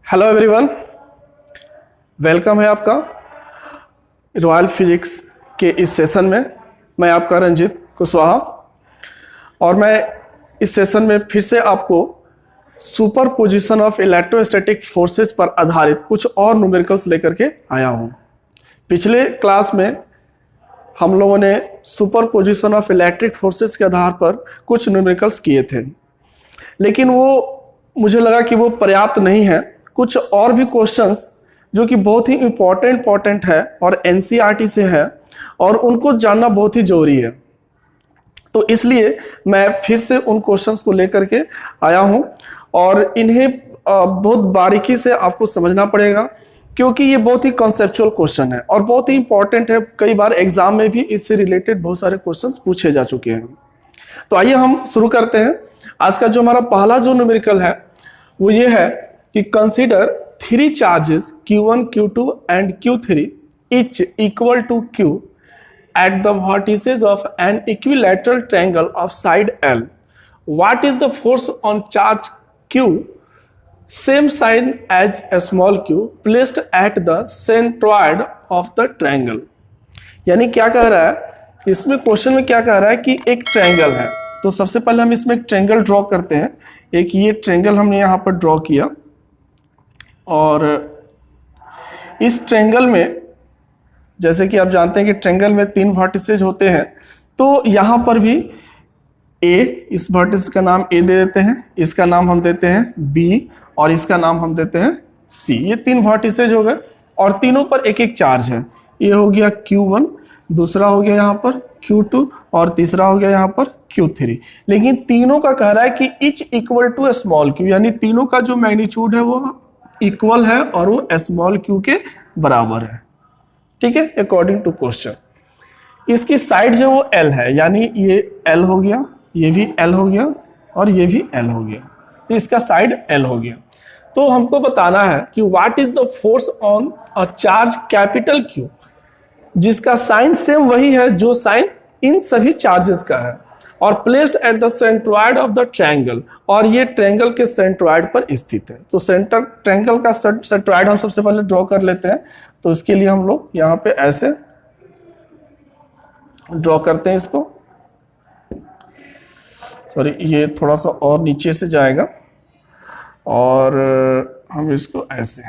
Hello everyone, welcome है आपका royal physics के इस सेशन में। मैं आपका रंजित कुशवाहा और मैं इस सेशन में फिर से आपको super position of electrostatic forces पर आधारित कुछ और न्यूमेरिकल्स लेकर के आया हूँ। पिछले क्लास में हम लोगों ने super position of electric forces के आधार पर कुछ न्यूमेरिकल्स किए थे, लेकिन वो मुझे लगा कि वो पर्याप्त नहीं है। कुछ और भी क्वेश्चंस जो कि बहुत ही इम्पोर्टेंट है और एनसीईआरटी से है और उनको जानना बहुत ही जरूरी है। तो इसलिए मैं फिर से उन क्वेश्चंस को लेकर के आया हूं और इन्हें बहुत बारीकी से आपको समझना पड़ेगा, क्योंकि ये बहुत ही कॉन्सेप्चुअल क्वेश्चन है और बहुत ही इंपॉर्टेंट है। कई बार एग्जाम में भी इससे रिलेटेड बहुत सारे क्वेश्चंस पूछे जा चुके हैं। तो आइए हम शुरू करते हैं। आज का जो हमारा पहला जो न्यूमेरिकल है वो ये है कि consider 3 charges Q1, Q2 and Q3 each equal to Q at the vertices of an equilateral triangle of side L. What is the force on charge Q, same sign as a small q, placed at the centroid of the triangle? यानी क्या कह रहा है इसमें, question में क्या कह रहा है कि एक ट्रायंगल है। तो सबसे पहले हम इसमें एक ट्रायंगल ड्रॉ करते हैं। एक ये ट्रायंगल हमने यहाँ पर ड्रॉ किया और इस ट्रायंगल में जैसे कि आप जानते हैं कि ट्रायंगल में 3 वर्टिसेज होते हैं, तो यहाँ पर भी A, इस वर्टिस का नाम A दे देते हैं, इसका नाम हम देते हैं B और इसका नाम हम देते हैं C। ये 3 वर्टिसेज हो गए और तीनों पर एक एक चार्ज है। ये हो गया Q1, दूसरा हो गया यहाँ पर Q2 और तीसरा हो गया यहाँ पर Q3। लेकिन तीनों का कह रहा है कि each equal to small q, यानी तीनों का जो मैग्नीट्यूड है वो इक्वल है और वो स्मॉल q के बराबर है। ठीक है, अकॉर्डिंग टू क्वेश्चन। इसकी साइड जो वो L है, यानी ये L हो गया, ये भी L हो गया और ये भी L हो गया, तो इसका साइड L हो गया। तो हमको बताना है कि what is the force on a charge capital Q, जिसका साइन सेम वही है जो साइन इन सभी चार्जेस का है, और placed at the centroid of the triangle, और ये ट्रायंगल के सेंट्रॉइड पर स्थित है। तो सेंटर ट्रायंगल का सेंट्रॉइड हम सबसे पहले ड्रॉ कर लेते हैं। तो इसके लिए हम लोग यहाँ पे ऐसे ड्रॉ करते हैं इसको। सॉरी, ये थोड़ा सा और नीचे से जाएगा और हम इसको ऐसे,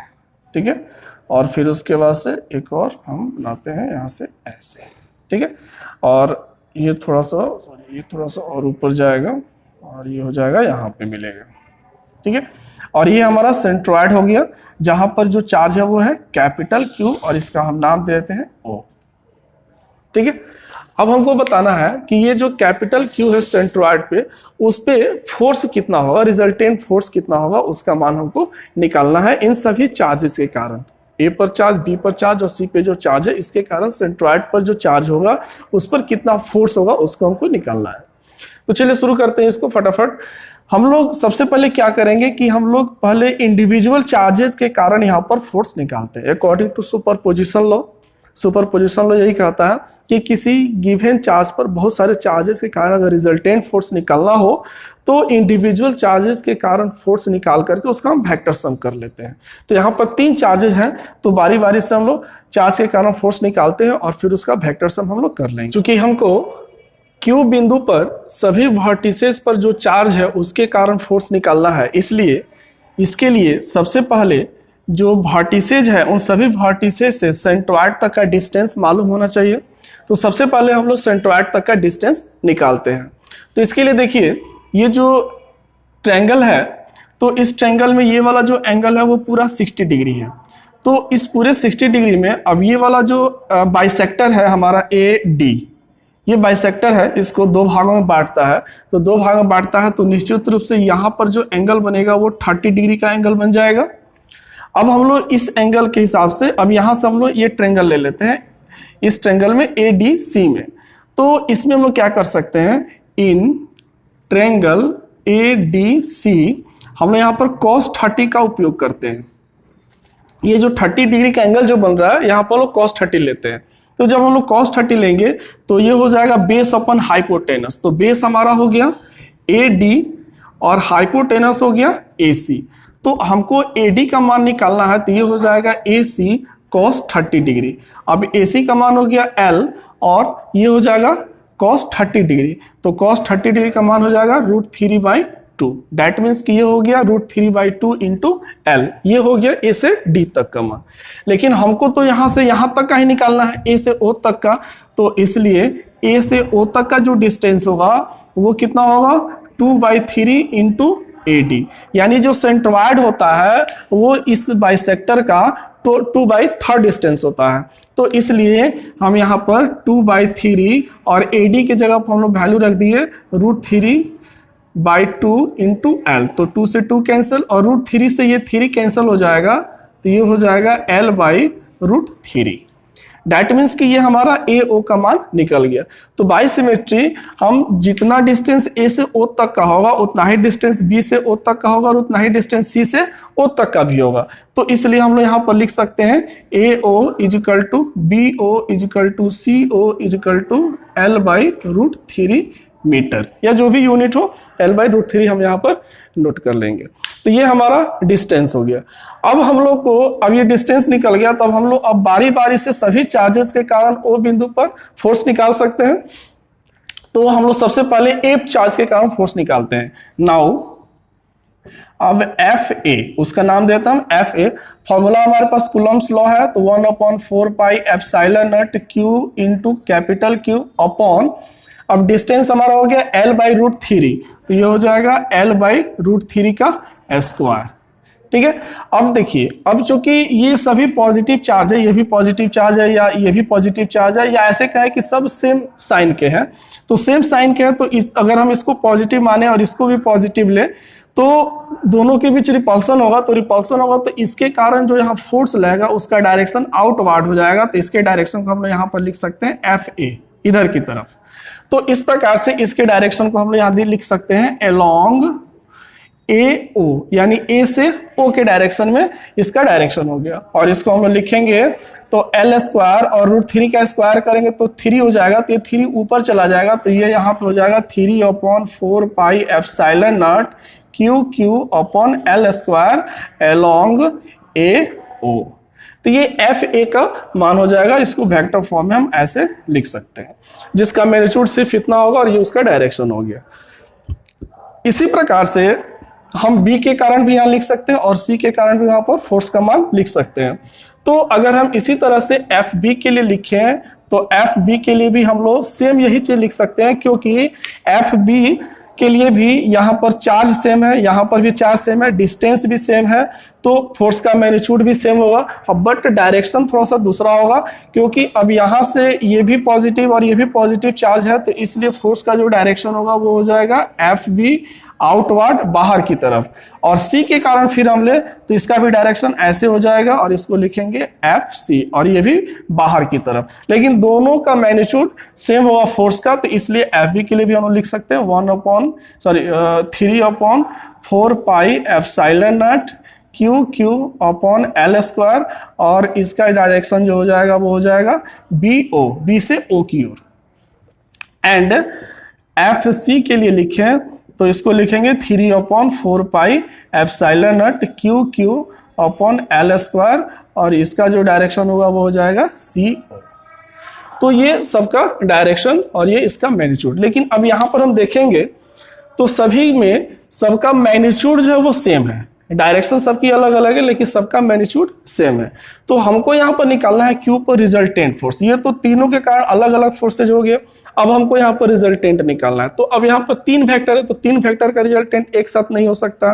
ठीक है, और फिर उसके बाद से एक और हम बनाते हैं यहाँ से ऐसे, ठीक है, और ये थोड़ा सा और ऊपर जाएगा और ये हो जाएगा यहाँ पे मिलेगा, ठीक है। और ये हमारा सेंट्रॉइड हो गया, जहां पर जो चार्ज है वो है कैपिटल Q और इसका हम नाम दे देते हैं O, ठीक है। अब हमको बताना है कि ये जो कैपिटल Q है सेंट्रॉइड पे, उस पे फोर्स कितना होगा, रिजल्टेंट फोर्स कितना होगा, उसका मान हमको निकालना है इन सभी चार्जेस के कारण। A पर चार्ज, B पर चार्ज और C पे जो चार्ज है, इसके कारण सेंट्रॉइड पर जो चार्ज होगा उस पर कितना फोर्स होगा उसको हमको निकालना है। तो चलिए शुरू करते हैं इसको फटाफट। हम लोग सबसे पहले क्या करेंगे कि हम लोग पहले इंडिविजुअल चार्जेस के कारण यहाँ पर फोर्स निकालते हैं according to superposition law. Superposition law यही कहता है कि किसी गिवन चार्ज पर बहुत सारे चार्जेस के कारण अगर रिजल्टेंट फोर्स निकालना हो तो इंडिविजुअल चार्जेस के कारण फोर्स निकाल करके उसका हम वेक्टर सम कर लेते हैं। तो यहाँ पर 3 चार्जेस हैं, तो बारी बारी से हम लोग चार्ज के कारण फोर्स निकालते हैं और फिर उसका वेक्टर सम हम लोग कर लेंगे। क्योंकि हमको Q बिंदु पर सभी वर्टिसेस पर जो चार्ज है उसके कारण फोर्स निकालना है, इसलिए इसके लिए सबसे पहले जो वर्टिसेज है उन सभी वर्टिसेज से सेंट्रॉइड तक का डिस्टेंस मालूम होना चाहिए। तो सबसे पहले हम लोग सेंट्रॉइड तक का डिस्टेंस निकालते हैं। तो इसके लिए देखिए, ये जो ट्रायंगल है, तो इस ट्रायंगल में ये वाला जो एंगल है वो पूरा 60 डिग्री है। तो इस पूरे 60 डिग्री में अब ये वाला जो बाइसेक्टर है हमारा AD, ये बाइसेक्टर है, इसको 2 भागों में बांटता है। तो 2 भागों में बांटता है तो निश्चित रूप से यहाँ पर जो एंगल बनेगा वो 30 डिग्री का एंगल बन जाएगा। अब हम लोग इस एंगल के हिसाब से अब यहाँ से हम लोग ये ट्रायंगल ले लेते हैं, इस ट्रायंगल में ADC में। तो इसमें हम लोग क्या कर सकते हैं, इन ट्रायंगल ADC हम लोग यहाँ पर cos 30 का उपयोग करते हैं। ये जो 30 डिग्री का एंगल जो बन रहा है यहाँ पर लोग cos 30 लेते हैं। तो जब हम लोग cos 30 लेंगे तो ये हो जाएगा बेस अपन हाइपोटेनस। तो बेस हमारा हो गया AD और हाइपोटेनस हो गया AC। तो हमको AD का मान निकालना है, तो ये हो जाएगा AC cos 30 डिग्री। अब AC का मान हो गया L और ये हो जाएगा cos 30 डिग्री, तो cos 30 डिग्री का मान हो जाएगा √3/2। दैट मीन्स कि ये हो गया √3/2 इंटू L। ये हो गया A से D तक का मान। लेकिन हमको तो यहाँ से यहाँ तक का ही निकालना है, A से O तक का, तो इसलिए A से O तक का जो डिस्टेंस होगा वो कितना होगा 2/3 इंटू AD। यानी जो सेंट्रॉइड होता है वो इस बाइसेक्टर का 2/3 डिस्टेंस होता है। तो इसलिए हम यहाँ पर 2/3 और AD की जगह पर हम लोग वैल्यू रख दिए √3/2 इंटू L। तो 2 से 2 कैंसिल और √3 से ये 3 कैंसिल हो जाएगा, तो ये हो जाएगा L/√3। डैट मीन्स कि ये हमारा AO का मान निकल गया। तो बाई सिमेट्री हम जितना डिस्टेंस A से O तक का होगा उतना ही डिस्टेंस B से O तक का होगा और उतना ही डिस्टेंस C से O तक का भी होगा। तो इसलिए हम लोग यहाँ पर लिख सकते हैं AO = BO = CO = L/√3 metre, या जो भी यूनिट हो L/√3 हम यहाँ पर नोट कर लेंगे। तो ये हमारा डिस्टेंस हो गया। अब हम लोग को अब ये डिस्टेंस निकल गया, तो अब हम लोग अब बारी बारी से सभी चार्जेस के कारण O बिंदु पर फोर्स निकाल सकते हैं। तो हम लोग सबसे पहले A चार्ज के कारण फोर्स निकालते हैं। नाउ अब FA, उसका नाम देता हूं FA। फॉर्मूला हमारे पास कूलम्ब्स लॉ है, तो 1/4πε0 Q into capital Q upon, अब डिस्टेंस हमारा हो गया L/√3, तो ये हो जाएगा L/√3 का स्क्वायर। ठीक है। अब देखिए, अब चूंकि ये सभी पॉजिटिव चार्ज है, ये भी पॉजिटिव चार्ज है या ये भी पॉजिटिव चार्ज है, या ऐसे कहें कि सब सेम साइन के हैं, तो सेम साइन के हैं, तो अगर हम इसको पॉजिटिव माने और इसको भी पॉजिटिव ले तो दोनों के बीच रिपल्सन होगा, तो रिपल्सन होगा तो इसके कारण जो यहाँ फोर्स लगेगा उसका डायरेक्शन आउटवर्ड हो जाएगा। तो इसके डायरेक्शन को हम लोग यहाँ पर लिख सकते हैं FA, इधर की तरफ। तो इस प्रकार से इसके डायरेक्शन को हम लोग यहाँ लिख सकते हैं अलोंग AO, यानी A से O के डायरेक्शन में इसका डायरेक्शन हो गया। और इसको हम लोग लिखेंगे तो L² और √3 का स्क्वायर करेंगे तो 3 हो जाएगा, तो ये 3 ऊपर चला जाएगा, तो ये यहाँ पे हो जाएगा 3/4πε0 QQ upon L² along AO। तो ये FA का मान हो जाएगा। इसको वेक्टर फॉर्म में हम ऐसे लिख सकते हैं, जिसका मैग्नीट्यूड सिर्फ इतना होगा और ये उसका डायरेक्शन हो गया। इसी प्रकार से हम B के कारण भी यहाँ लिख सकते हैं और C के कारण भी वहां पर फोर्स का मान लिख सकते हैं। तो अगर हम इसी तरह से FB के लिए लिखें तो FB के लिए भी हम लोग सेम यही चीज लिख सकते हैं, क्योंकि FB के लिए भी यहाँ पर चार्ज सेम है, यहाँ पर भी चार्ज सेम है, डिस्टेंस भी सेम है, तो फोर्स का मैग्नीट्यूड भी सेम होगा, बट डायरेक्शन थोड़ा सा दूसरा होगा, क्योंकि अब यहाँ से ये भी पॉजिटिव और ये भी पॉजिटिव चार्ज है, तो इसलिए फोर्स का जो डायरेक्शन होगा वो हो जाएगा FB आउटवर्ड, बाहर की तरफ। और C के कारण फिर हम ले तो इसका भी डायरेक्शन ऐसे हो जाएगा और इसको लिखेंगे FC, और ये भी बाहर की तरफ। लेकिन दोनों का मैग्नीट्यूड सेम होगा फोर्स का, तो इसलिए FB के लिए भी हम लिख सकते हैं 3/4πε0 QQ अपॉन L², और इसका डायरेक्शन जो हो जाएगा वो हो जाएगा BO, B से O की ओर। एंड FC के लिए लिखें तो इसको लिखेंगे 3/4πε0 QQ अपॉन L², और इसका जो डायरेक्शन होगा वो हो जाएगा CO। तो ये सबका डायरेक्शन और ये इसका मैग्नीट्यूड। लेकिन अब यहाँ पर हम देखेंगे तो सभी में सबका मैग्नीट्यूड जो है वो सेम है, डायरेक्शन सबकी अलग अलग है लेकिन सबका मैग्नीट्यूड सेम है। तो हमको यहाँ पर निकालना है Q पर रिजल्टेंट फोर्स। ये तो तीनों के कारण अलग अलग फोर्सेज हो गए, अब हमको यहाँ पर रिजल्टेंट निकालना है। तो अब यहाँ पर 3 वेक्टर है, तो 3 वेक्टर का रिजल्टेंट एक साथ नहीं हो सकता,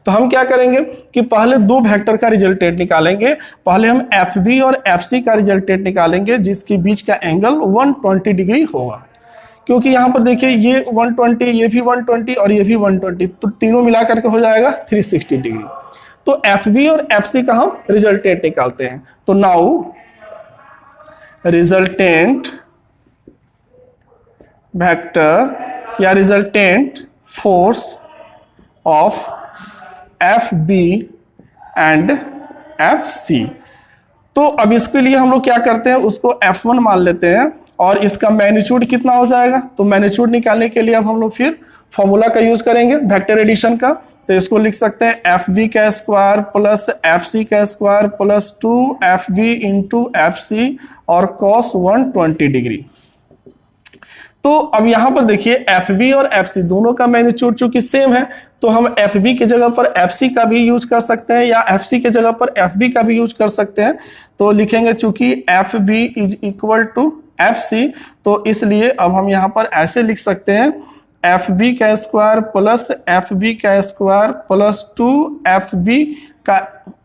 तो हम क्या करेंगे कि पहले 2 वेक्टर का रिजल्टेंट निकालेंगे। पहले हम FB और FC का रिजल्टेंट निकालेंगे, जिसके बीच का एंगल 120 डिग्री होगा, क्योंकि यहाँ पर देखिए ये 120, ये भी 120 और ये भी 120, तो तीनों मिला करके हो जाएगा 360 डिग्री। तो FB और FC का हम रिजल्टेंट निकालते हैं। तो नाउ रिजल्टेंट वेक्टर या resultant force of FB and FC। तो अब इसके लिए हम लोग क्या करते हैं, उसको F1 मान लेते हैं, और इसका मैग्नीट्यूड कितना हो जाएगा। तो मैग्नीट्यूड निकालने के लिए अब हम लोग फिर फॉर्मूला का यूज करेंगे वेक्टर एडिशन का। तो इसको लिख सकते हैं एफ बी का स्क्वायर प्लस एफ सी का square plus 2FV into F C और cos 120 डिग्री। तो अब यहां पर देखिए एफ बी और एफ सी दोनों का मैग्नीट्यूड चूंकि सेम है, तो हम एफ बी की जगह पर एफ सी का भी यूज कर सकते हैं या एफ सी की जगह पर एफ बी का भी यूज कर सकते हैं। तो लिखेंगे चूंकि F B is equal to F C, तो इसलिए अब हम यहां पर ऐसे लिख सकते हैं एफ बी का स्क्वायर प्लस एफ बी का स्क्वायर प्लस 2FB का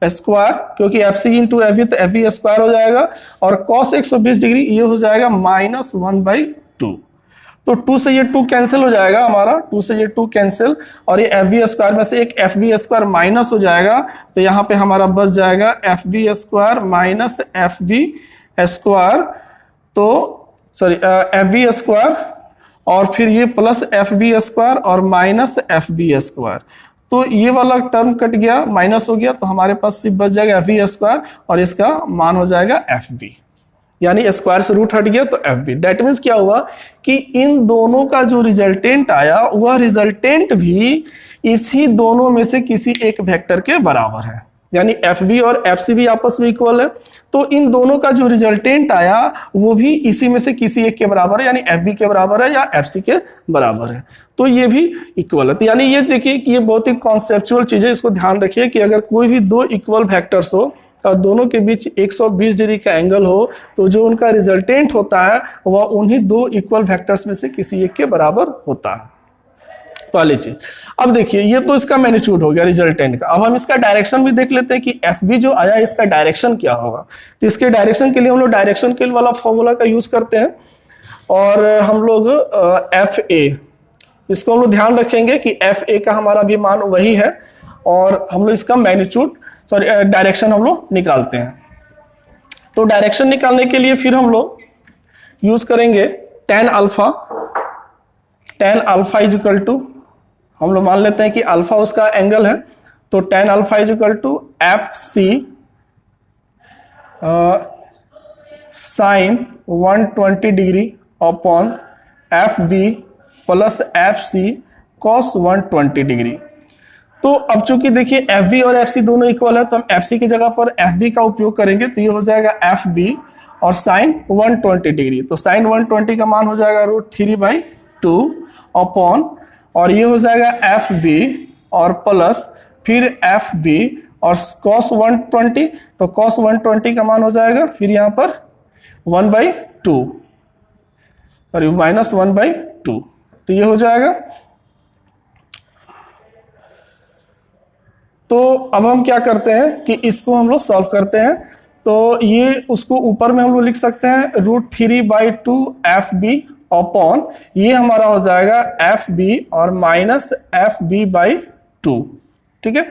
स्क्वायर, क्योंकि F C into F B तो एफ बी स्क्वायर हो जाएगा, और cos 120 डिग्री ये हो जाएगा -1/2। तो 2 से ये 2 कैंसिल हो जाएगा हमारा, 2 से ये 2 कैंसिल, और ये एफ बी स्क्वायर में से एक एफ बी स्क्वायर माइनस हो जाएगा, तो यहाँ पे हमारा बच जाएगा F B square minus F B square, तो सॉरी एफ बी स्क्वायर और फिर ये प्लस एफ बी स्क्वायर और माइनस एफ बी स्क्वायर। तो ये वाला टर्म कट गया, माइनस हो गया, तो हमारे पास सिर्फ बच जाएगा एफ बी स्क्वायर और इसका मान हो जाएगा एफ बी, यानी स्क्वायर से रूट हट गया तो एफ बी। दैट मीन्स क्या हुआ कि इन दोनों का जो रिजल्टेंट आया वह रिजल्टेंट भी इसी दोनों में से किसी एक वेक्टर के बराबर है, यानी एफ बी और एफ सी भी आपस में इक्वल है, तो इन दोनों का जो रिजल्टेंट आया वो भी इसी में से किसी एक के बराबर है, यानी एफ बी के बराबर है या एफ सी के बराबर है, तो ये भी इक्वल है। तो यानी ये देखिए कि ये बहुत ही कॉन्सेप्चुअल चीज है, इसको ध्यान रखिए कि अगर कोई भी दो इक्वल वेक्टर्स हो और दोनों के बीच 120 डिग्री का एंगल हो, तो जो उनका रिजल्टेंट होता है वह उन्हीं दो इक्वल वेक्टर्स में से किसी एक के बराबर होता है। पहली चीज। अब देखिए ये तो इसका मैग्नीट्यूड हो गया रिजल्टेंट का, अब हम इसका डायरेक्शन भी देख लेते हैं कि एफ बी जो आया इसका डायरेक्शन क्या होगा। तो इसके डायरेक्शन के लिए हम लोग डायरेक्शन के वाला फॉर्मूला का यूज करते हैं, और हम लोग एफ ए, इसको हम लोग ध्यान रखेंगे कि एफ ए का हमारा भी मान वही है, और हम लोग इसका मैग्नीट्यूड सॉरी डायरेक्शन हम लोग निकालते हैं। तो डायरेक्शन निकालने के लिए फिर हम लोग यूज करेंगे tan alpha. tan alpha is equal to, हम लोग मान लेते हैं कि अल्फा उसका एंगल है, तो tan alpha is equal to F C sine 120 degree upon F B plus F C cos 120 degree. तो अब चूंकि देखिए एफ बी और एफ सी दोनों इक्वल है, तो हम एफ सी की जगह पर एफ बी का उपयोग करेंगे, तो ये हो जाएगा एफ बी और साइन 120 डिग्री, तो साइन 120 का मान हो जाएगा √3/2 अपॉन, और ये हो जाएगा एफ बी और प्लस फिर एफ बी और cos 120, तो cos 120 का मान हो जाएगा फिर यहाँ पर 1/2 सॉरी -1/2, तो ये हो जाएगा। तो अब हम क्या करते हैं कि इसको हम लोग सॉल्व करते हैं, तो ये उसको ऊपर में हम लोग लिख सकते हैं √3/2 एफ बी अपॉन, ये हमारा हो जाएगा एफ बी और माइनस एफ बी/2, ठीक है।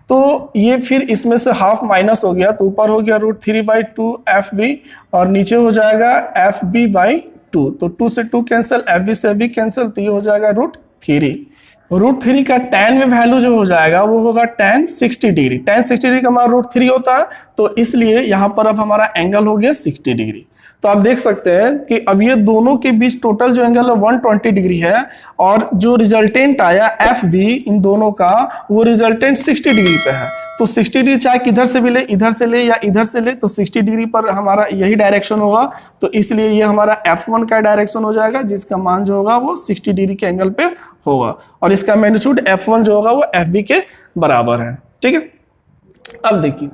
तो ये फिर इसमें से हाफ माइनस हो गया, तो ऊपर हो गया √3/2 एफ बी और नीचे हो जाएगा एफ बी/2, तो 2 से 2 कैंसिल, एफ बी से बी कैंसिल, तो ये हो जाएगा √3। √3 का tan में वैल्यू जो हो जाएगा वो होगा tan 60 डिग्री। tan 60 डिग्री का हमारा √3 होता है, तो इसलिए यहाँ पर अब हमारा एंगल हो गया 60 डिग्री। तो आप देख सकते हैं कि अब ये दोनों के बीच टोटल जो एंगल है 120 डिग्री है, और जो रिजल्टेंट आया एफ बी इन दोनों का वो रिजल्टेंट 60 डिग्री पे है। तो 60 डिग्री चाहे किधर से भी ले, इधर से ले या इधर से ले, तो 60 डिग्री पर हमारा यही डायरेक्शन होगा, तो इसलिए ये हमारा F1 का डायरेक्शन हो जाएगा, जिसका मान जो होगा वो 60 डिग्री के एंगल पे होगा, और इसका मैग्नीट्यूड F1 जो होगा वो FB के बराबर है, ठीक है। अब देखिए,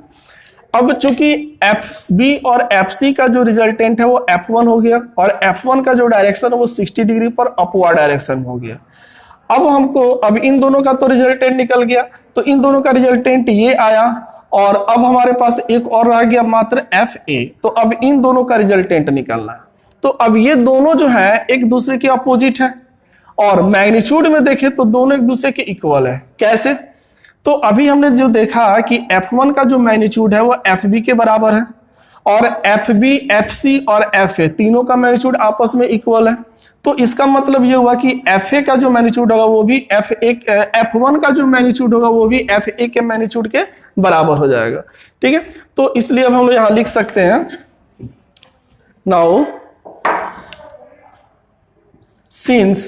अब चूंकि FB और FC का जो रिजल्टेंट है वो F1 हो गया, और F1 का जो डायरेक्शन है वो 60 डिग्री पर अपवर्ड डायरेक्शन हो गया। अब हमको अब इन दोनों का तो रिजल्टेंट निकल गया, तो इन दोनों का रिजल्टेंट ये आया, और अब हमारे पास एक और रह गया मात्र FA, तो अब इन दोनों का रिजल्टेंट निकलना है। तो अब ये दोनों जो है एक दूसरे के अपोजिट है, और मैग्नीट्यूड में देखें तो दोनों एक दूसरे के इक्वल है। कैसे? तो अभी हमने जो देखा कि F1 का जो मैग्नीट्यूड है वो FB के बराबर है, और FB, FC और FA तीनों का मैग्नीट्यूड आपस में इक्वल है। तो इसका मतलब ये हुआ कि FA का जो मैग्नीट्यूड होगा वो भी F1 का जो मैग्नीट्यूड होगा वो भी FA के मैग्नीट्यूड के बराबर हो जाएगा, ठीक है। तो इसलिए अब हम लोग यहां लिख सकते हैं, now since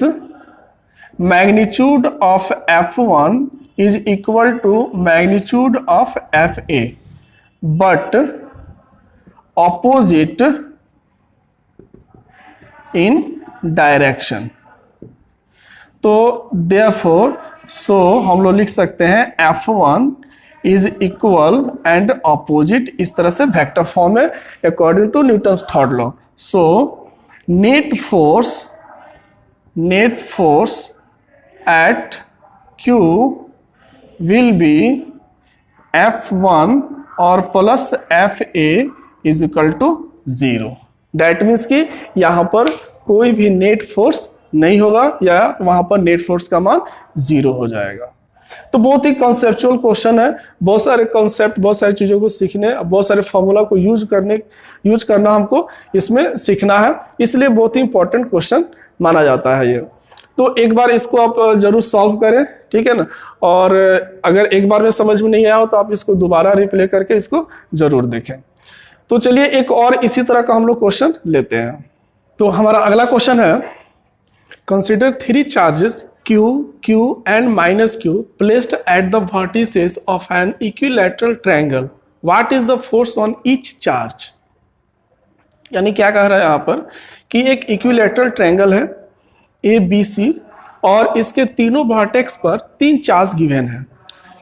magnitude of F1 is equal to magnitude of F A but opposite in direction. तो देयरफॉर सो हम लोग लिख सकते हैं F1 is equal and opposite, इस तरह से वेक्टर फॉर्म है according to Newton's third law. So net force at Q will be F1 और plus FA is equal to 0। That means कि यहां पर कोई भी नेट फोर्स नहीं होगा या वहां पर नेट फोर्स का मान 0 हो जाएगा। तो बहुत ही कॉन्सेप्चुअल क्वेश्चन है, बहुत सारे कॉन्सेप्ट, बहुत सारी चीजों को सीखने, बहुत सारे फॉर्मूला को यूज करना हमको इसमें सीखना है, इसलिए बहुत ही इंपॉर्टेंट क्वेश्चन माना जाता है ये। तो एक बार इसको आप जरूर सॉल्व करें, ठीक है ना। और अगर एक बार में समझ में नहीं आया हो तो आप इसको दोबारा रिप्ले करके इसको जरूर देखें। तो चलिए एक और इसी तरह का हम लोग क्वेश्चन लेते हैं। तो हमारा अगला क्वेश्चन है, consider 3 charges Q, Q and minus Q placed at the vertices of an equilateral triangle. What is the force on each charge? यानी क्या कह रहा है यहाँ पर कि एक इक्विलेटरल ट्रायंगल है ABC और इसके तीनों वर्टेक्स पर 3 चार्ज गिवन है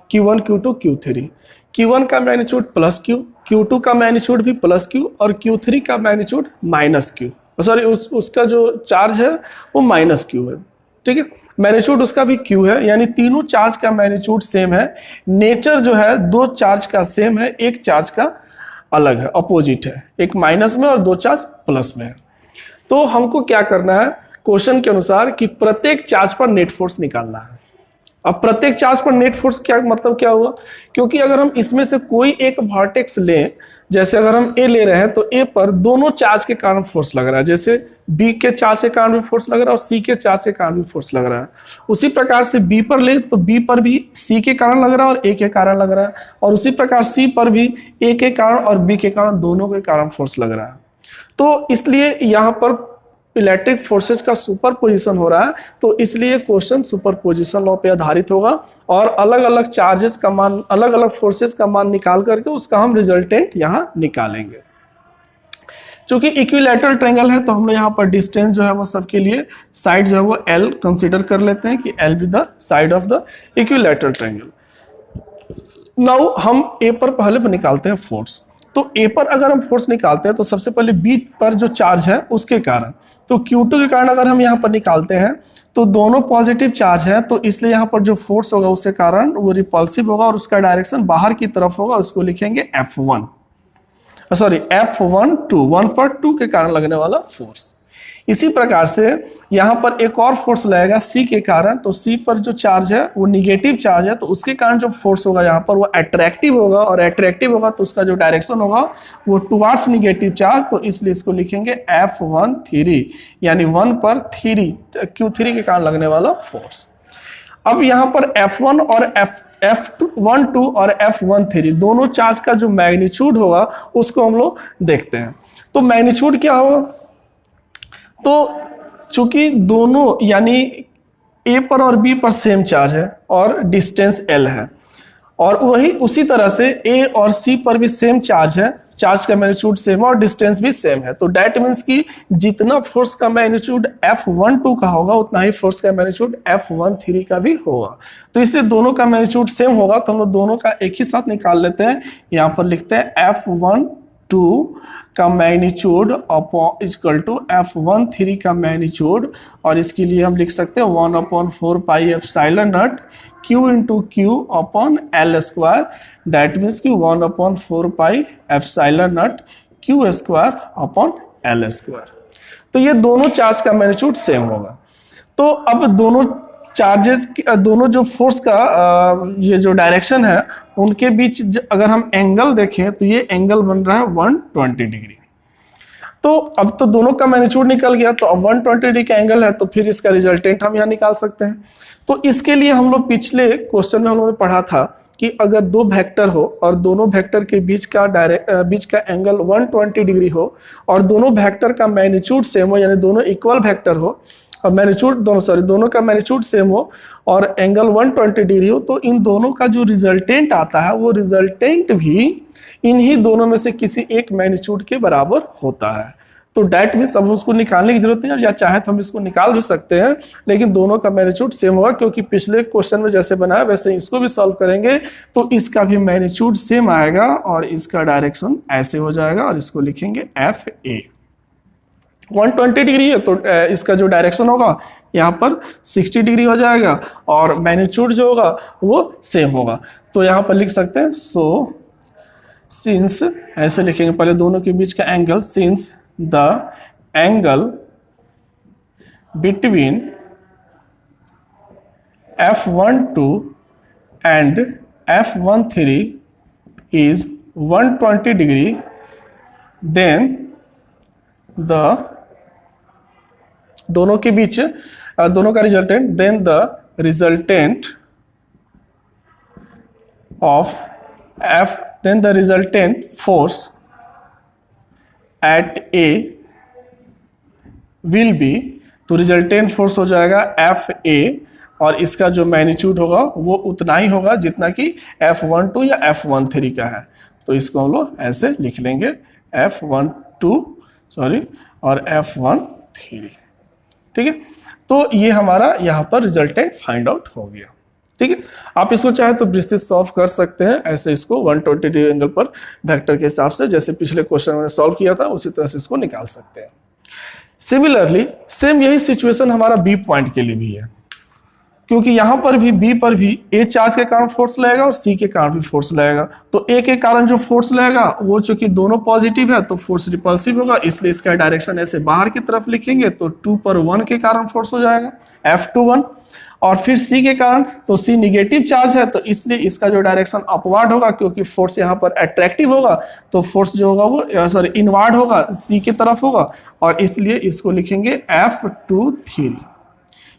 Q1, Q2, Q3। Q1 का मैग्नीट्यूड प्लस Q, Q2 का मैग्नीट्यूड भी प्लस Q और Q3 का मैग्नीट्यूड माइनस Q, सॉरी उसका जो चार्ज है वो माइनस Q है, ठीक है। मैग्नीट्यूड उसका भी Q है, यानी तीनों चार्ज का मैग्नीट्यूड सेम है। नेचर जो है 2 चार्ज का सेम है, एक चार्ज का अलग है, अपोजिट है, एक माइनस में और 2 चार्ज प्लस में है। तो हमको क्या करना है क्वेश्चन के अनुसार कि प्रत्येक चार्ज पर नेट फोर्स निकालना है। अब प्रत्येक चार्ज पर नेट फोर्स क्या मतलब क्या हुआ, क्योंकि अगर हम इसमें से कोई एक वर्टेक्स लें, जैसे अगर हम A ले रहे हैं तो A पर दोनों चार्ज के कारण फोर्स लग रहा है, जैसे B के चार्ज के कारण भी फोर्स लग रहा है और C के चार्ज के कारण भी फोर्स लग रहा है। उसी प्रकार से B पर ले तो B पर भी C के कारण लग रहा है और A के कारण लग रहा है, और उसी प्रकार C पर भी A के कारण और B के कारण, दोनों के कारण फोर्स लग रहा है। तो इसलिए यहाँ पर इलेक्ट्रिक फोर्सेज का सुपर पोजिशन हो रहा है, तो इसलिए क्वेश्चन सुपर पोजिशन लॉ पे आधारित होगा और अलग अलग चार्जेस का मान, अलग अलग फोर्सेज का मान निकाल करके उसका हम रिजल्टेंट यहाँ निकालेंगे। चूंकि इक्विलैटरल ट्रायंगल है तो हम लोग यहाँ पर डिस्टेंस जो है वो सबके लिए साइड जो है वो L कंसीडर कर लेते हैं कि L be the side of the equilateral triangle. Now हम A पर पहले निकालते हैं फोर्स। तो A पर अगर हम फोर्स निकालते हैं तो सबसे पहले B पर जो चार्ज है उसके कारण, तो Q2 के कारण अगर हम यहाँ पर निकालते हैं तो दोनों पॉजिटिव चार्ज है, तो इसलिए यहाँ पर जो फोर्स होगा उसके कारण वो रिपल्सिव होगा और उसका डायरेक्शन बाहर की तरफ होगा, उसको लिखेंगे F1, सॉरी F1 2, 1 पर 2 के कारण लगने वाला फोर्स। इसी प्रकार से यहाँ पर एक और फोर्स लगेगा C के कारण, तो C पर जो चार्ज है वो निगेटिव चार्ज है, तो उसके कारण जो फोर्स होगा यहाँ पर वो अट्रैक्टिव होगा, और अट्रैक्टिव होगा तो उसका जो डायरेक्शन होगा वो टुवार्ड्स निगेटिव चार्ज, तो इसलिए इसको लिखेंगे F1 3, यानी 1 पर 3 Q3 के कारण लगने वाला फोर्स। अब यहाँ पर F1 और F1 2 और F1 3 दोनों चार्ज का जो मैग्नीट्यूड होगा उसको हम लोग देखते हैं। तो मैग्नीट्यूड क्या होगा, तो चूंकि दोनों यानी A पर और B पर सेम चार्ज है और डिस्टेंस L है, और वही उसी तरह से A और C पर भी सेम चार्ज है, चार्ज का मैग्नीट्यूड सेम है और डिस्टेंस भी सेम है, तो दैट मीन्स कि जितना फोर्स का मैग्नीट्यूड F12 का होगा उतना ही फोर्स का मैग्नीट्यूड F13 का भी होगा। तो इसलिए दोनों का मैग्नीट्यूड सेम होगा, तो हम लोग दोनों का एक ही साथ निकाल लेते हैं। यहाँ पर लिखते हैं F12 का मैग्नीट्यूड इक्वल टू F13 का मैग्नीट्यूड, और इसके लिए हम लिख सकते हैं 1/4 pi epsilon not Q into Q upon L square, that means कि 1/4 pi epsilon not Q square upon L square. तो ये दोनों चार्ज का मैग्नीट्यूड सेम होगा। तो अब दोनों चार्जेस, दोनों जो फोर्स का ये जो डायरेक्शन है उनके बीच अगर हम एंगल देखें तो ये एंगल बन रहा है 120 डिग्री। तो अब तो दोनों का मैग्नीट्यूड निकल गया, तो अब 120 डिग्री का एंगल है तो फिर इसका रिजल्टेंट हम यहाँ निकाल सकते हैं। तो इसके लिए हम लोग पिछले क्वेश्चन में हम लोगों ने पढ़ा था कि अगर दो वेक्टर हो और दोनों वेक्टर के बीच का एंगल 120 डिग्री हो और दोनों वेक्टर का मैग्नीट्यूड सेम हो, यानी दोनों इक्वल वेक्टर हो, और मैग्नीट्यूड दोनों का मैग्नीट्यूड सेम हो और एंगल 120 डिग्री हो, तो इन दोनों का जो रिजल्टेंट आता है वो रिजल्टेंट भी इन्हीं दोनों में से किसी एक मैग्नीट्यूड के बराबर होता है। तो डैट मीन्स अब उसको निकालने की जरूरत नहीं है, या चाहे तो हम इसको निकाल भी सकते हैं, लेकिन दोनों का मैग्नीट्यूड सेम होगा, क्योंकि पिछले क्वेश्चन में जैसे बनाया वैसे ही इसको भी सॉल्व करेंगे तो इसका भी मैग्नीट्यूड सेम आएगा और इसका डायरेक्शन ऐसे हो जाएगा और इसको लिखेंगे एफ ए। 120 डिग्री है तो इसका जो डायरेक्शन होगा यहाँ पर 60 डिग्री हो जाएगा और मैग्नीट्यूड जो होगा वो सेम होगा। तो यहाँ पर लिख सकते हैं सो सिंस, ऐसे लिखेंगे पहले दोनों के बीच का angle, since the angle between F12 and F13 is 120 degree, then the दोनों के बीच दोनों का resultant, then the resultant of F, then the resultant force at A will be, तो रिजल्टेंट फोर्स हो जाएगा एफ ए और इसका जो मैग्नीट्यूड होगा वो उतना ही होगा जितना कि F12 या F13 का है। तो इसको हम लोग ऐसे लिख लेंगे F12 और F13। ठीक है, तो ये हमारा यहाँ पर रिजल्टेंट फाइंड आउट हो गया। ठीक है, आप इसको चाहे तो विस्तृत सॉल्व कर सकते हैं, ऐसे इसको 120 डिग्री एंगल पर वेक्टर के हिसाब से, जैसे पिछले क्वेश्चन में सॉल्व किया था उसी तरह से इसको निकाल सकते हैं। सिमिलरली सेम यही सिचुएशन हमारा बी पॉइंट के लिए भी है, क्योंकि यहां पर भी बी पर भी ए चार्ज के कारण फोर्स लगेगा और सी के कारण भी फोर्स लगेगा। तो ए के कारण जो फोर्स लगेगा वो चूंकि दोनों पॉजिटिव है तो फोर्स रिपल्सिव होगा, इसलिए इसका डायरेक्शन ऐसे बाहर की तरफ लिखेंगे तो 2 पर 1 के कारण फोर्स हो जाएगा F21। और फिर सी के कारण, तो सी निगेटिव चार्ज है तो इसलिए इसका जो डायरेक्शन अपवार्ड होगा, क्योंकि फोर्स यहाँ पर अट्रैक्टिव होगा तो फोर्स जो होगा वो इनवार्ड होगा, सी की तरफ होगा और इसलिए इसको लिखेंगे F23।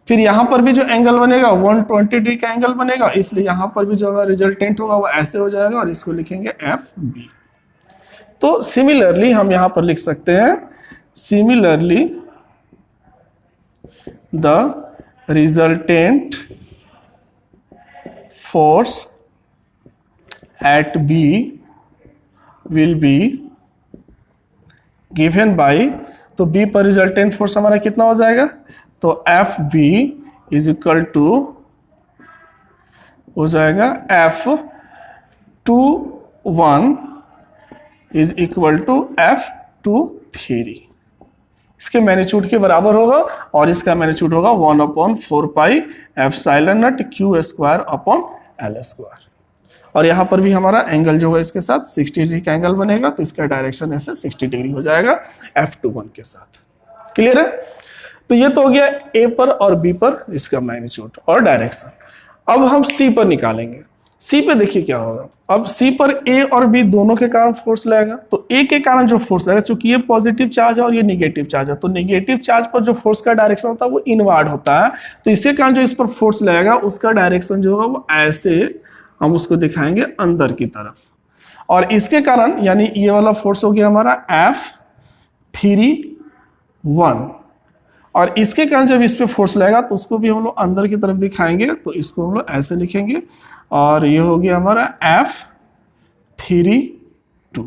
फिर यहाँ पर भी जो एंगल बनेगा 120 डिग्री का एंगल बनेगा, इसलिए यहाँ पर भी जो रिजल्टेंट होगा वो ऐसे हो जाएगा और इसको लिखेंगे FB। तो सिमिलरली हम यहाँ पर लिख सकते हैं similarly the resultant force at B will be given by, तो B पर रिजल्टेंट फोर्स हमारा कितना हो जाएगा, तो FB इज इक्वल टू हो जाएगा F21 is equal to F23, इसके मैग्नीट्यूड के बराबर होगा और इसका मैग्नीट्यूड होगा 1/4 pi epsilon not Q square upon L square. और यहाँ पर भी हमारा एंगल जो है इसके साथ 60 डिग्री का एंगल बनेगा, तो इसका डायरेक्शन ऐसे 60 डिग्री हो जाएगा F21 के साथ। क्लियर है? तो ये तो हो गया A पर और B पर इसका मैग्नीट्यूड और डायरेक्शन। अब हम C पर निकालेंगे। C पे देखिए क्या होगा। अब C पर A और B दोनों के कारण फोर्स लगेगा, तो A के कारण जो फोर्स लगेगा, चूंकि ये पॉजिटिव चार्ज है और ये निगेटिव चार्ज है, तो निगेटिव चार्ज पर जो फोर्स का डायरेक्शन होता है वो इनवार्ड होता है, तो इसके कारण जो इस पर फोर्स लगेगा उसका डायरेक्शन जो होगा वो ऐसे हम उसको दिखाएंगे अंदर की तरफ। और इसके कारण यानी ये वाला फोर्स हो गया हमारा F31 और इसके कारण जब इस पे फोर्स लगेगा तो उसको भी हम लोग अंदर की तरफ दिखाएंगे, तो इसको हम लोग ऐसे लिखेंगे और ये हो गया हमारा F32।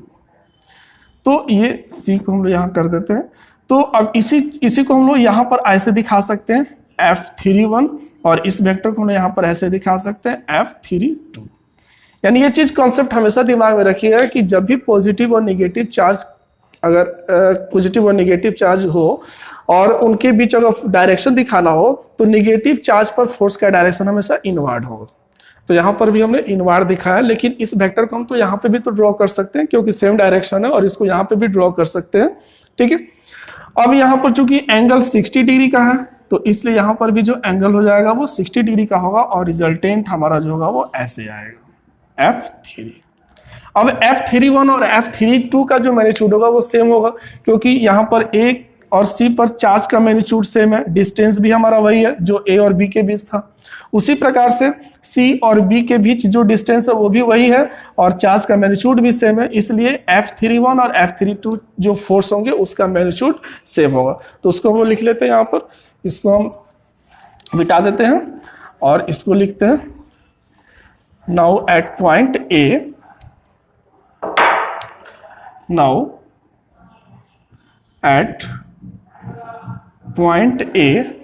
तो ये C को हम लोग यहाँ कर देते हैं। तो अब इसी को हम लोग यहाँ पर ऐसे दिखा सकते हैं F31 और इस वेक्टर को हम लोग यहाँ पर ऐसे दिखा सकते हैं F32। यानी ये चीज कॉन्सेप्ट हमेशा दिमाग में रखिएगा कि जब भी पॉजिटिव और नेगेटिव चार्ज, अगर पॉजिटिव और नेगेटिव चार्ज हो और उनके बीच अगर डायरेक्शन दिखाना हो तो नेगेटिव चार्ज पर फोर्स का डायरेक्शन हमेशा इनवार्ड होगा। तो यहाँ पर भी हमने इनवार्ड दिखाया, लेकिन इस वेक्टर को हम तो यहाँ पे भी तो ड्रॉ कर सकते हैं क्योंकि सेम डायरेक्शन है और इसको यहाँ पे भी ड्रॉ कर सकते हैं। ठीक है, अब यहाँ पर चूंकि एंगल 60 डिग्री का है तो इसलिए यहाँ पर भी जो एंगल हो जाएगा वो 60 डिग्री का होगा और रिजल्टेंट हमारा जो होगा वो ऐसे आएगा F3। अब F31 और F32 का जो मैग्नीट्यूड होगा वो सेम होगा, क्योंकि यहाँ पर A और C पर चार्ज का मैग्नीट्यूड सेम है, डिस्टेंस भी हमारा वही है जो A और B के बीच था। उसी प्रकार से C और B के बीच जो डिस्टेंस है वो भी वही है और चार्ज का मैग्नीट्यूड भी सेम है, इसलिए F31 और F32 जो फोर्स होंगे उसका मैग्नीट्यूड सेम होगा। तो उसको हम लोग लिख लेते हैं यहाँ पर इसको हम मिटा देते हैं और इसको लिखते हैं now at point A, now at point A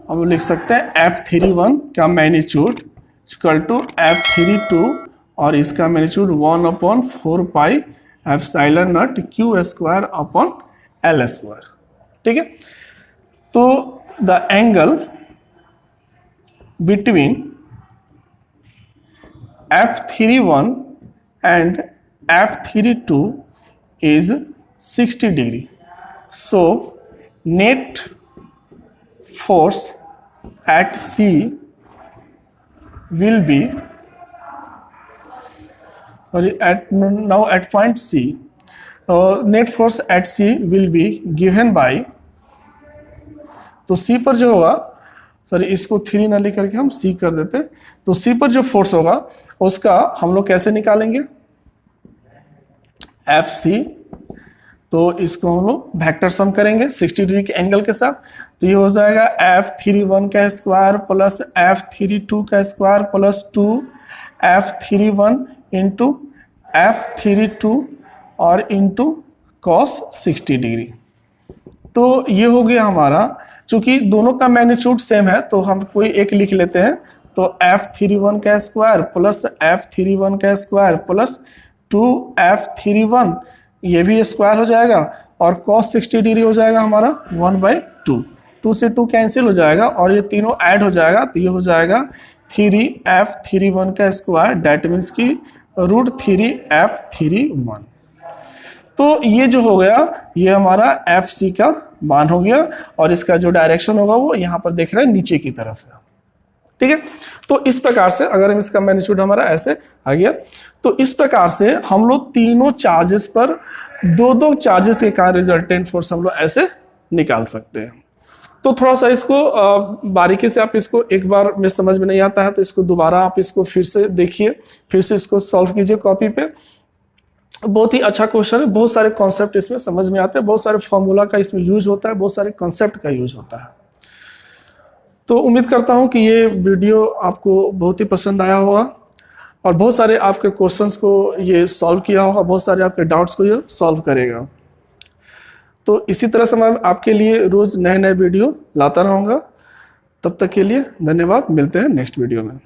हम लिख सकते हैं F31 का मैग्नीट्यूड इक्वल टू F32 और इसका magnitude 1/4 pi epsilon not Q square upon L square. ठीक है, तो the angle between F31 and F32 is 60 degree. So net force at C will be now at point C, net force at C will be given by, तो C पर जो होगा, sorry इसको 3 ना लेकर के हम C कर देते, तो C पर जो फोर्स होगा उसका हम लोग कैसे निकालेंगे, FC, तो इसको हम लोग वेक्टर सम करेंगे 60 डिग्री के एंगल के साथ, तो ये हो जाएगा F31 का स्क्वायर प्लस F32 का square plus 2 F31 into F32 और इंटू कॉस 60 डिग्री। तो ये हो गया हमारा, चूंकि दोनों का मैग्नीट्यूड सेम है तो हम कोई एक लिख लेते हैं, तो F31 का स्क्वायर प्लस F31 का स्क्वायर प्लस 2F31 ये भी स्क्वायर हो जाएगा और cos 60 डिग्री हो जाएगा हमारा 1/2, 2 से 2 कैंसिल हो जाएगा और ये तीनों ऐड हो जाएगा, तो ये हो जाएगा 3F31 का स्क्वायर, डेट मीन्स की √3F31। तो ये जो हो गया ये हमारा FC का मान हो गया और इसका जो डायरेक्शन होगा वो यहाँ पर देख रहे हैं नीचे की तरफ है। ठीक है, तो इस प्रकार से अगर हम इसका मैग्नीट्यूड हमारा ऐसे आ गया, तो इस प्रकार से हम लोग तीनों चार्जेस पर दो चार्जेस के कारण रिजल्टेंट फोर्स हम लोग ऐसे निकाल सकते हैं। तो थोड़ा सा इसको बारीकी से आप इसको एक बार में समझ में नहीं आता है तो इसको दोबारा आप इसको फिर से देखिए, फिर से इसको सॉल्व कीजिए कॉपी पे। बहुत ही अच्छा क्वेश्चन है, बहुत सारे कॉन्सेप्ट इसमें समझ में आते हैं, बहुत सारे फॉर्मूला का इसमें यूज होता है, बहुत सारे कॉन्सेप्ट का यूज होता है। तो उम्मीद करता हूं कि ये वीडियो आपको बहुत ही पसंद आया होगा और बहुत सारे आपके क्वेश्चंस को ये सॉल्व किया होगा, बहुत सारे आपके डाउट्स को ये सॉल्व करेगा। तो इसी तरह से मैं आपके लिए रोज नए वीडियो लाता रहूँगा। तब तक के लिए धन्यवाद, मिलते हैं नेक्स्ट वीडियो में।